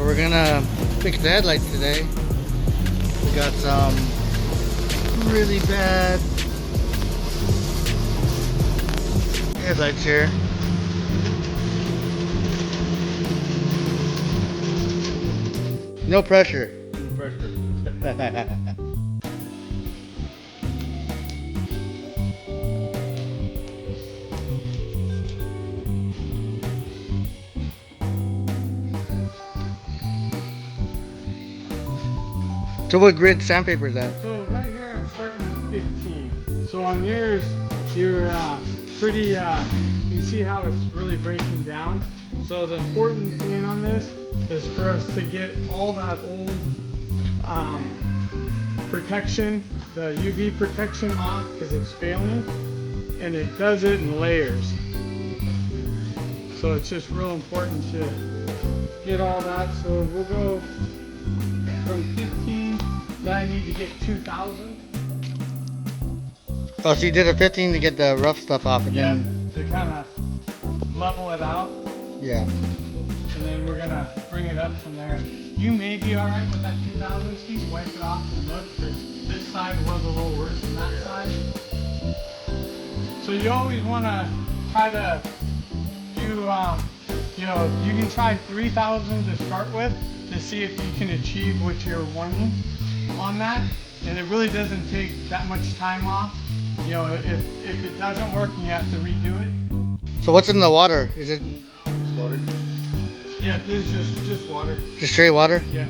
we're gonna fix the headlights today. We got some really bad headlights here. No pressure. No pressure. So what grid sandpaper is that? So right here I'm starting with 15. So on yours, you're pretty, you can see how it's really breaking down. So the important thing on this is for us to get all that old protection, the UV protection off because it's failing, and it does it in layers. So it's just real important to get all that. So we'll go from 15, then I need to get 2,000. Oh, so you did a 15 to get the rough stuff off, and then to kind of level it out. Yeah. And then we're gonna bring it up from there. You may be all right with that 2,000, Steve. Wipe it off and look. This side was a little worse than that side. So you always want to try to do, you know, you can try 3,000 to start with to see if you can achieve what you're wanting on that. And it really doesn't take that much time off. You know, if it doesn't work, you have to redo it. So what's in the water? Is it Water. Yeah, this is just water. just straight water? Yeah.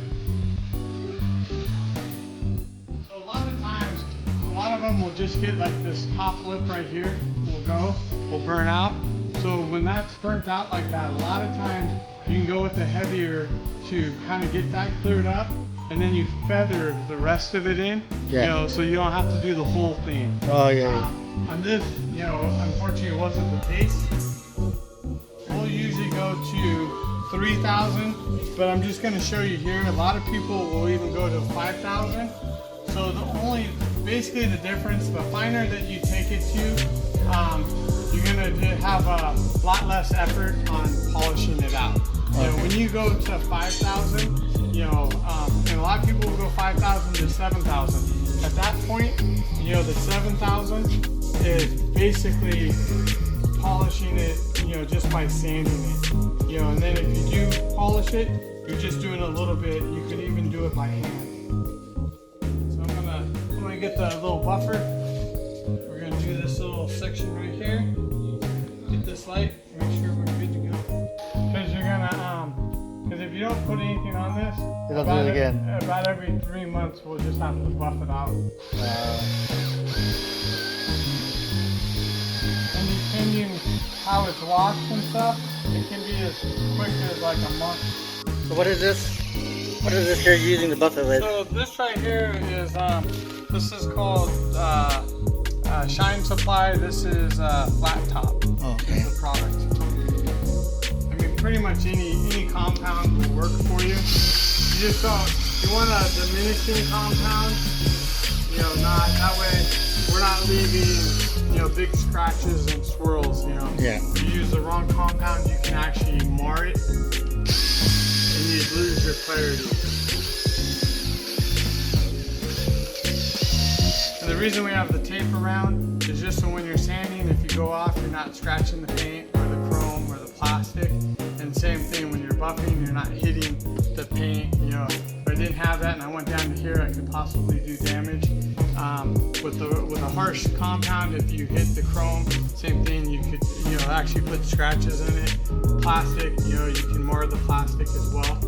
So a lot of times, a lot of them will just get like this top lip right here will burn out. So when that's burnt out like that, a lot of times you can go with the heavier to kind of get that cleared up, and then you feather the rest of it in. Yeah. You know, so you don't have to do the whole thing. Oh yeah. On this, you know, unfortunately it wasn't the case. We'll usually go to 3,000, but I'm just going to show you here. A lot of people will even go to 5,000. So basically the difference, the finer that you take it to, you're going to have a lot less effort on polishing it out. You know, when you go to 5,000, you know, and a lot of people will go 5,000 to 7,000. At that point, you know, the 7,000 is basically polishing it, you know, just by sanding it. You know, and then if you do polish it, you're just doing a little bit. You could even do it by hand. So I'm gonna get the little buffer. We're gonna do this little section right here. Get this light. Make sure we're good to go. Because you're gonna because if you don't put anything on this, It'll do it again. About every 3 months, we'll just have to buff it out. And depending how it's washed and stuff, it can be as quick as like a month. So what is this? What is this you're using the buffer with? So this right here is this is called Shine Supply. This is Flat Top. Oh, okay. Is the product. I mean, pretty much any compound will work for you. You just you want a diminishing compound. You know, not that way we're not leaving, you know, big scratches and swirls, you know. Yeah. If you use the wrong compound, you can actually mar it and you lose your clarity. And the reason we have the tape around is just so when you're sanding, if you go off, you're not scratching the paint or the chrome or the plastic. And same thing when you're buffing, you're not hitting the paint, you know. If I didn't have that and I went down to here, I could possibly do damage. With a harsh compound, if you hit the chrome, same thing, you could, you know, actually put scratches in it. Plastic, you know, you can mar the plastic as well.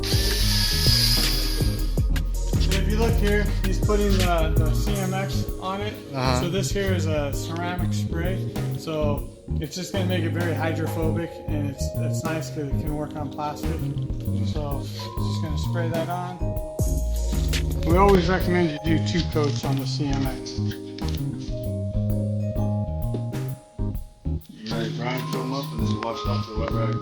And if you look here, he's putting the CMX on it. So this here is a ceramic spray. So it's just going to make it very hydrophobic, and it's nice because it can work on plastic. So just going to spray that on. We always recommend you do 2 coats on the CMX. You let it grind, fill them up, and then you wash it off with a wet rag.